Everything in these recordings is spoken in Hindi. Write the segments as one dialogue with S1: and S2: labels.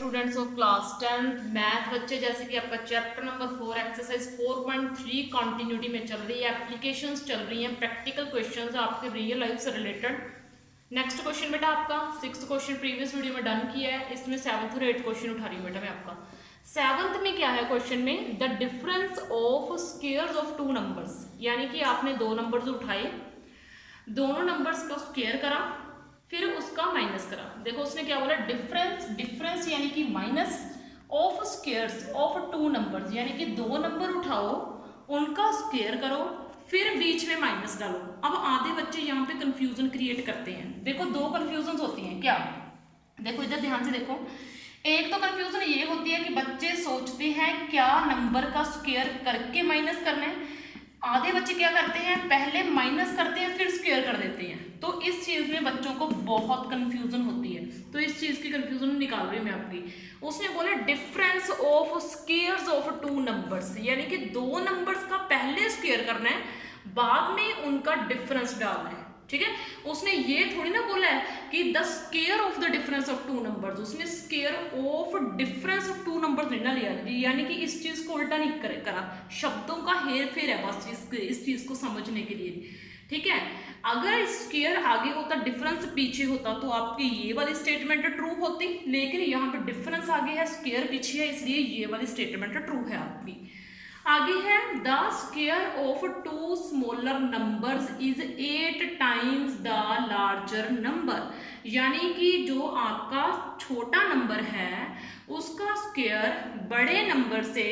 S1: Students of class 10th math बच्चे, जैसे कि आपका चैप्टर नंबर 4 एक्सरसाइज 4.3 कंटिन्यूटी में चल रही है, एप्लीकेशंस चल रही हैं, प्रैक्टिकल क्वेश्चंस आपके रियल लाइफ से रिलेटेड। नेक्स्ट क्वेश्चन बेटा आपका 6th क्वेश्चन प्रीवियस वीडियो में डन किया है, इसमें 7th और 8th क्वेश्चन उठा रही हूँ बेटा मैं आपका। 7th में क्या है क्वेश्चन में, the difference of squares of two numbers, यानी कि आपने दो नंबर्स उठाए, दोनों नंबर्स को स्क्वायर करा, फिर उसका माइनस करा। देखो उसने क्या बोला, डिफरेंस यानी कि minus of squares of two numbers, यानी कि दो नंबर उठाओ, उनका स्क्वायर करो, फिर बीच में माइनस डालो। अब आधे बच्चे यहाँ पे कंफ्यूजन क्रिएट करते हैं। देखो दो कंफ्यूजन होती हैं क्या, देखो इधर ध्यान से देखो। एक तो कंफ्यूजन ये होती है कि बच्चे सोचते हैं क्या नंबर का स्क्वायर करके माइनस करना है, आधे बच्चे क्या करते हैं पहले माइनस करते हैं फिर स्क्वायर कर देते हैं। तो इस चीज में बच्चों को बहुत कंफ्यूजन होती है, तो इस चीज की कंफ्यूजन निकाल रही हूँ मैं आपकी। उसने बोला difference of squares of two numbers, यानी कि दो नंबर्स का पहले स्क्वायर करना है, बाद में उनका डिफरेंस डालना है। ठीक है, उसने ये थोड़ी ना बोला है कि the square of the difference of two numbers, उसने square of difference of two numbers नहीं ना लिया, यानी कि इस चीज को उल्टा नहीं करा, शब्दों का हेर फेर है बस इस चीज को समझने के लिए। ठीक है, अगर स्क्वायर आगे होता डिफरेंस पीछे होता तो आपकी ये वाली स्टेटमेंट ट्रू होती, लेकिन यहाँ पे डिफरेंस आगे है स्क्वायर पीछे है, इसलिए ये वाली स्टेटमेंट ट्रू है आपकी। आगे है the square of two smaller numbers is 8 times the larger number, यानी कि जो आपका छोटा नंबर है उसका स्क्वायर बड़े नंबर से,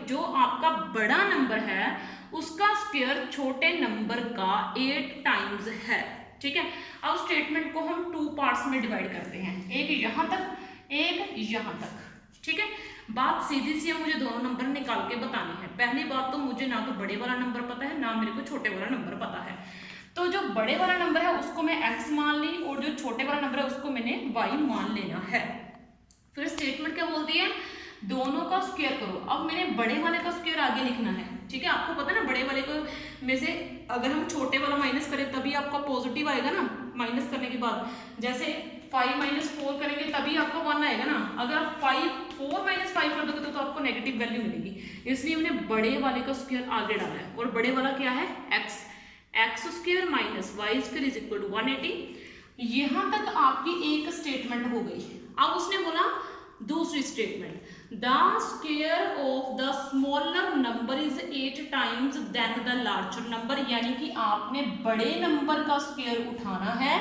S1: जो आपका बड़ा नंबर है उसका स्क्वायर छोटे नंबर का 8 टाइम्स है। ठीक है, अब स्टेटमेंट को हम टू पार्ट्स में डिवाइड करते हैं, एक यहां तक एक यहां तक। ठीक है, बात सीधी सी है, मुझे दोनों नंबर निकाल के बतानी है। पहली बात तो मुझे ना तो बड़े वाला नंबर पता है ना मेरे को छोटे वाला नंबर पता है, तो जो बड़े वाला नंबर है उसको मैं x मान ली और जो छोटे वाला नंबर है उसको मैंने y मान लेना है। फिर स्टेटमेंट क्या बोलती है, दोनों का स्क्वायर करो। अब मैंने बड़े वाले का स्क्वायर आगे लिखना है। ठीक है, आपको पता है ना बड़े वाले को में से अगर हम छोटे वाला माइनस करें तभी आपका पॉजिटिव आएगा ना, माइनस करने के बाद। जैसे 5 - 4 करेंगे तभी आपका 1 आएगा ना, अगर आप 4 - 5 कर दोगे तो आपको नेगेटिव वैल्यू मिलेगी, इसलिए हमने बड़े वाले का स्क्वायर आगे डाला है। और बड़े वाला क्या है x square minus Y square is equal to 180। यहां तक आपकी एक स्टेटमेंट हो गई। अब उसने बोला दूसरी statement, the square of the smaller number is 8 times then the larger number, यानी कि आपने बड़े नंबर का स्क्वायर उठाना है।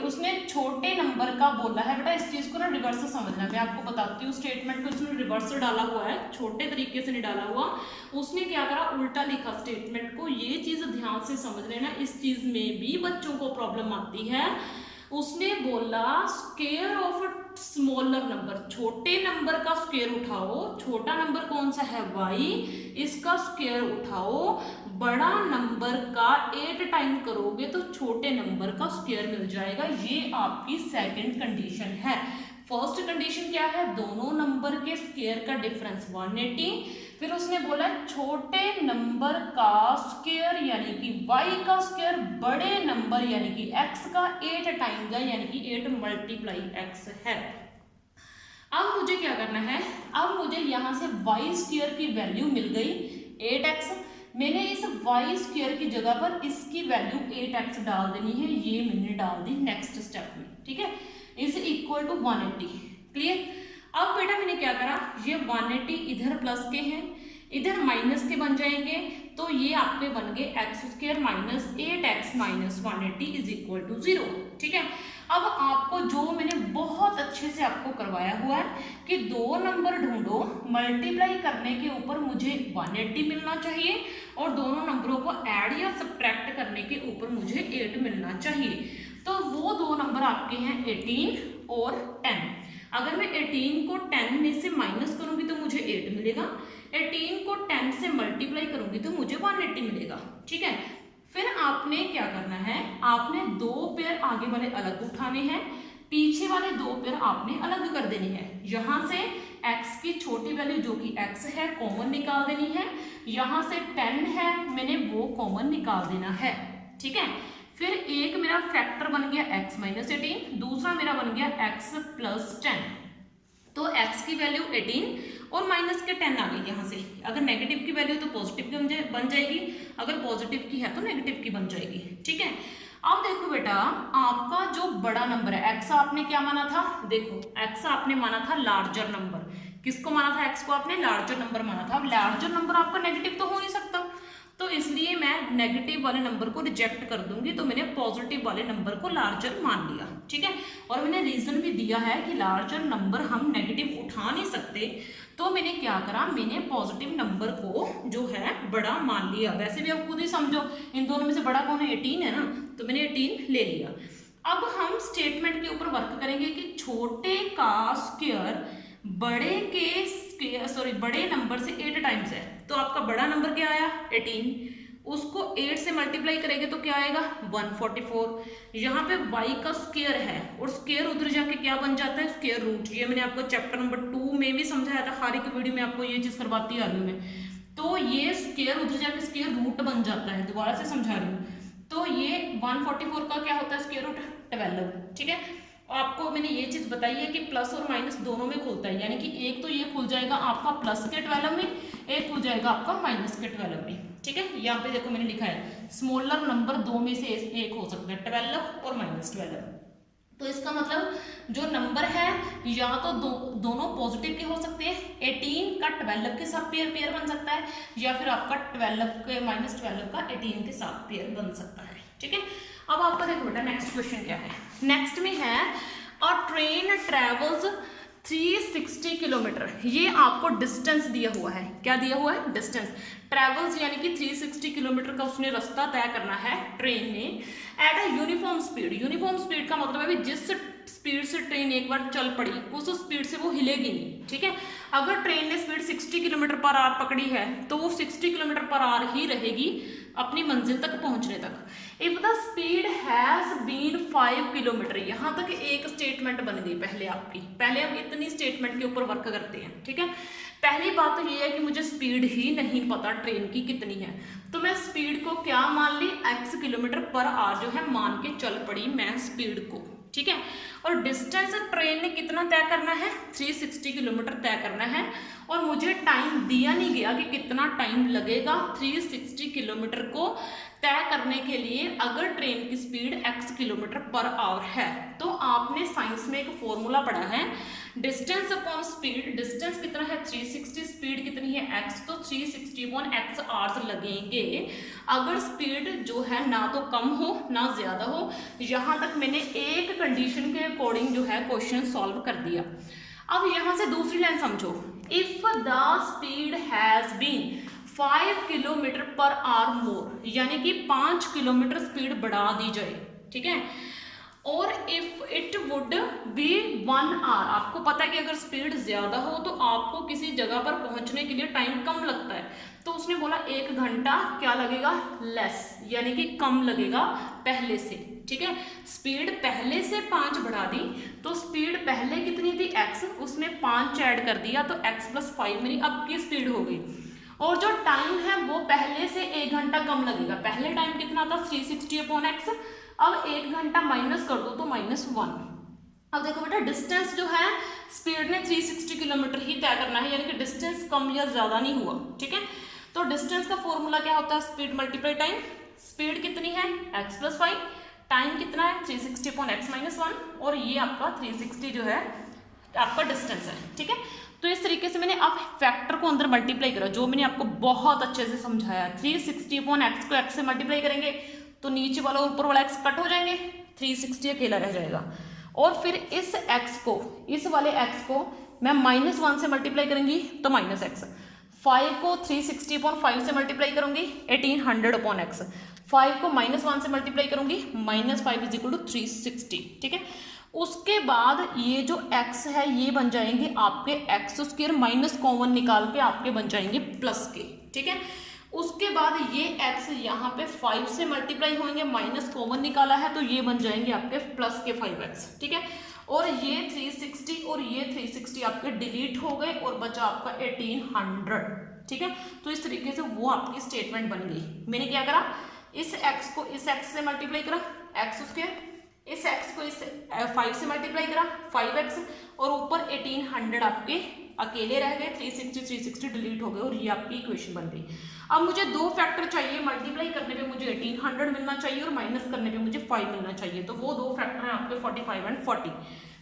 S1: उसने छोटे नंबर का बोला है। बेटा इस चीज को ना रिवर्स समझना, मैं आपको बताती हूँ। स्टेटमेंट को इसमें रिवर्स डाला हुआ है, छोटे तरीके से नहीं डाला हुआ। उसने क्या करा, उल्टा लिखा स्टेटमेंट को। ये चीज ध्यान से समझ लेना, इस चीज में भी बच्चों को प्रॉब्लम आती है। उसने बोला स्क्वायर ऑफ स्मॉलर नंबर, छोटे नंबर का स्क्वायर उठाओ, छोटा नंबर कौन सा है y, इसका स्क्वायर उठाओ, बड़ा नंबर का 8 टाइम करोगे तो छोटे नंबर का स्क्वायर मिल जाएगा। ये आपकी सेकंड कंडीशन है। फर्स्ट कंडीशन क्या है, दोनों नंबर के स्क्वायर का डिफरेंस 180। फिर उसने बोला छोटे नंबर का स्क्वायर यानी कि y का स्क्वायर बड़े नंबर यानी कि x का 8 टाइम्स है, यानी कि 8 × x है। अब मुझे क्या करना है, अब मुझे यहां से y स्क्वायर की वैल्यू मिल गई 8x। मैंने इस y स्क्वायर की जगह पर इसकी वैल्यू 8x डाल देनी है, ये मैंने डाल दी नेक्स्ट स्टेप में। ठीक है, इज इक्वल टू 180। क्लियर। अब बेटा मैंने क्या करा, ये 180 इधर प्लस के हैं, इधर माइनस के बन जाएंगे, तो ये आपके बन गए x square minus 8x minus 180 is equal to 0। ठीक है, अब आपको जो मैंने बहुत अच्छे से आपको करवाया हुआ है कि दो नंबर ढूंढो, मल्टीप्लाई करने के ऊपर मुझे 180 मिलना चाहिए और दोनों नंबरों को ऐड या सब्ट्रैक्ट करने के ऊपर मुझे 8 मिलना चाहिए। तो वो दो नंबर आपके हैं 18 और 10। अगर मैं 18 को 10 में से माइनस करूंगी तो मुझे 8 मिलेगा, 18 को 10 से मल्टीप्लाई करूंगी तो मुझे 180 मिलेगा। ठीक है, फिर आपने क्या करना है, आपने दो पेयर आगे वाले अलग उठाने हैं, पीछे वाले दो पेयर आपने अलग कर देने हैं। यहां से x की छोटी वैल्यू जो कि x है कॉमन निकाल देनी है, यहां से 10 है मैंने वो कॉमन निकाल देना है। ठीक है, फिर एक मेरा फैक्टर बन गया x - 18, दूसरा मेरा बन गया x + 10। की वैल्यू 18 और माइनस के 10 आ गई यहाँ से। अगर नेगेटिव की वैल्यू तो पॉजिटिव की बन जाएगी, अगर पॉजिटिव की है तो नेगेटिव की बन जाएगी। ठीक है, अब देखो बेटा, आपका जो बड़ा नंबर है x आपने क्या माना था, देखो x आपने माना था लार्जर नंबर। किसको माना था, x को आपने लार्जर नंबर माना था। अब लार्जर नंबर आपका नेगेटिव तो हो नहीं सकता, तो इसलिए मैं नेगेटिव वाले नंबर को रिजेक्ट कर दूंगी, तो मैंने पॉजिटिव वाले नंबर को लार्जर मान लिया। ठीक है, और मैंने रीजन भी दिया है कि लार्जर नंबर हम नेगेटिव उठा नहीं सकते, तो मैंने क्या करा, मैंने पॉजिटिव नंबर को जो है बड़ा मान लिया। वैसे भी आप खुद ही समझो, इन दोनों में से बड़ा कौन है, 18 है ना, तो मैंने 18 ले लिया। अब हम स्टेटमेंट के ऊपर वर्क करेंगे कि छोटे का स्क्वायर बड़े के बड़े नंबर से 8 टाइम्स है। तो आपका बड़ा नंबर क्या आया, 18, उसको 8 से मल्टीप्लाई करेंगे तो क्या आएगा, 144। यहाँ पे y का स्क्वायर है और स्क्वायर उधर जाके क्या बन जाता है, स्क्वायर रूट। ये मैंने आपको चैप्टर नंबर 2 में भी समझाया था, हर एक वीडियो में आपको ये चीज करवाती आ रही हूँ मैं। तो ये स्क्वायर उधर जाके स्क्वायर रूट बन जाता है, दोबारा से समझा रही हूँ। तो ये 144 का क्या होता है, स्क्वायर रूट 12। ठीक है, आपको मैंने ये चीज बताई है कि प्लस और माइनस दोनों में खुलता है, यानी कि एक तो ये खुल जाएगा आपका प्लस के 12 में, एक खुल जाएगा आपका माइनस के 12 में। ठीक है, यहाँ पे देखो मैंने लिखा है स्मॉलर नंबर दो में से एक हो सकता है, 12 और -12। तो इसका मतलब जो नंबर है या तो दोनों पॉजिटिव के हो सकते हैं, 18 का 12 के साथ पेयर बन सकता है, या फिर आपका 12 के -12 का 18 के साथ पेयर बन सकता है। ठीक है, अब आपका देखो बेटा नेक्स्ट क्वेश्चन क्या है। नेक्स्ट में है अ ट्रेन ट्रेवल्स 360 किलोमीटर। ये आपको डिस्टेंस दिया हुआ है, क्या दिया हुआ है, डिस्टेंस। ट्रेवल्स यानी कि 360 किलोमीटर का उसने रास्ता तय करना है ट्रेन ने, at a uniform speed. Uniform speed का मतलब है जिस स्पीड से ट्रेन एक बार चल पड़ी उस स्पीड से वो हिलेगी नहीं। ठीक है, अगर ट्रेन ने स्पीड 60 किलोमीटर पर आवर पकड़ी है तो वो 60 किलोमीटर पर आवर ही रहेगी अपनी मंजिल तक पहुंचने तक। If the speed has been 5 kilometre, यहां तक एक स्टेटमेंट बन गई पहले आपकी। पहले हम इतनी स्टेटमेंट के ऊपर वर्क करते हैं। ठीक है, पहली बात तो ये है कि मुझे स्पीड ही नहीं पता ट्रेन की कितनी है, तो मैं स्पीड को क्या मान ली, x किलोमीटर पर आवर जो है मान के चल पड़ी मैं स्पीड को। ठीक है, और डिस्टेंस ट्रेन ने कितना तय करना है, 360 किलोमीटर तय करना है, और मुझे टाइम दिया नहीं गया कि कितना टाइम लगेगा 360 किलोमीटर को तय करने के लिए अगर ट्रेन की speed x kilometre per our है। तो आपने साइंस में एक फॉर्मूला पढ़ा है, डिस्टेंस अपॉन स्पीड। डिस्टेंस कितना है 360, स्पीड कितनी है x, तो 360 अपॉन x आवर्स लगेंगे अगर स्पीड जो है ना तो कम हो ना ज्यादा हो। यहां तक मैंने एक कंडीशन के अकॉर्डिंग जो है क्वेश्चन सॉल्व कर दिया। अब यहां से दूसरी लाइन समझो, if the speed has been 5 kilometre per hour more, यानी कि 5 किलोमीटर स्पीड बढ़ा दी जाए। ठीक है, और if it would be 1 hour, आपको पता है कि अगर स्पीड ज्यादा हो तो आपको किसी जगह पर पहुंचने के लिए टाइम कम लगता है, तो उसने बोला 1 घंटा क्या लगेगा, लेस, यानी कि कम लगेगा पहले से। ठीक है, स्पीड पहले से 5 बढ़ा दी, तो स्पीड पहले कितनी थी x, उसमें 5 ऐड कर दिया तो x + 5 मेरी अब की स्पीड हो गई। और जो टाइम है वो पहले से 1 घंटा कम लगेगा। पहले टाइम कितना था 360 अपॉन x, अब 1 घंटा माइनस कर दो तो -1। अब देखो बेटा डिस्टेंस जो है स्पीड ने 360 किलोमीटर ही तय करना है, यानी कि डिस्टेंस कम या ज्यादा नहीं हुआ। ठीक है, तो डिस्टेंस का फॉर्मूला क्या होता है, स्पीड मल्टीप्लाई टाइम। स्पीड कितनी है x + 5, टाइम कितना है 360 अपॉन x - 1, और ये आपका 360 जो है आपका डिस्टेंस है। ठीक है, तो इस तरीके से मैंने अब फैक्टर को अंदर मल्टीप्लाई करा, जो मैंने आपको बहुत अच्छे से समझाया। 360 अपॉन x को x से मल्टीप्लाई करेंगे तो नीचे वाला ऊपर वाला x कट हो जाएंगे, 360 अकेला रह जाएगा। और फिर इस x को, इस वाले x को मैं -1 से मल्टीप्लाई करूंगी तो -x, 5 को 360 अपॉन 5 से मल्टीप्लाई करूंगी 1800 अपॉन x, 5 को -1 से मल्टीप्लाई करूंगी -5 = 360। ठीक है, उसके बाद ये जो x है ये बन जाएंगे आपके x² माइनस कॉमन निकाल के आपके बन जाएंगे प्लस के। ठीक है, उसके बाद ये x यहाँ पे 5 से मल्टीप्लाई होंगे, माइनस कॉमन निकाला है तो ये बन जाएंगे आपके प्लस के 5x। ठीक है, और ये 360 और ये 360 आपके डिलीट हो गए और बचा आपका 1800। ठीक है, तो इस तरीके से वो आपकी स्टेटमेंट बन गई। मैंने क्या करा, इस x को इस x से मल्टीप्लाई करा x², इस x को इस 5 से मल्टीप्लाई करा 5x, और ऊपर 1800 आपके अकेले रह गए, 360 डिलीट हो गए और ये आपकी इक्वेशन बन गई। अब मुझे दो फैक्टर चाहिए, मल्टीप्लाई करने पे मुझे 1800 मिलना चाहिए और माइनस करने पे मुझे 5 मिलना चाहिए। तो वो दो फैक्टर हैं आपके 45 एंड 40,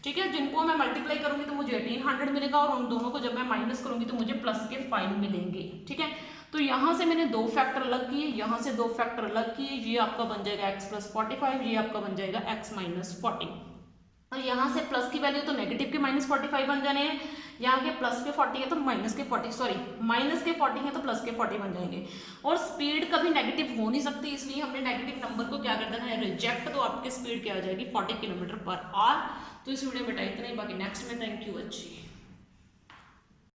S1: ठीक है, जिनको मैं मल्टीप्लाई करूंगी तो मुझे 1800 मिलेगा और उन दोनों को जब मैं माइनस करूंगी तो मुझे प्लस के 5 मिलेंगे, ठीक है। तो यहाँ से मैंने दो फैक्टर अलग किए, यहाँ से दो फैक्टर अलग किए, ये आपका बन जाएगा x + 45, ये आपका बन जाएगा x - 40। और यहाँ से प्लस की वैल्यू तो नेगेटिव के -45 बन जाने हैं, यहाँ के प्लस के 40 है तो माइनस के 40 है तो प्लस के 40 बन जाएंगे। और स्पीड कभी नेगेटिव हो नहीं सकती, इसलिए हमने नेगेटिव नंबर को क्या कर देना है, रिजेक्ट। तो आपकी स्पीड क्या आ जाएगी 40 km/h। तो इस वीडियो में बेटा इतना ही, बाकी नेक्स्ट में। Thank you. अच्छी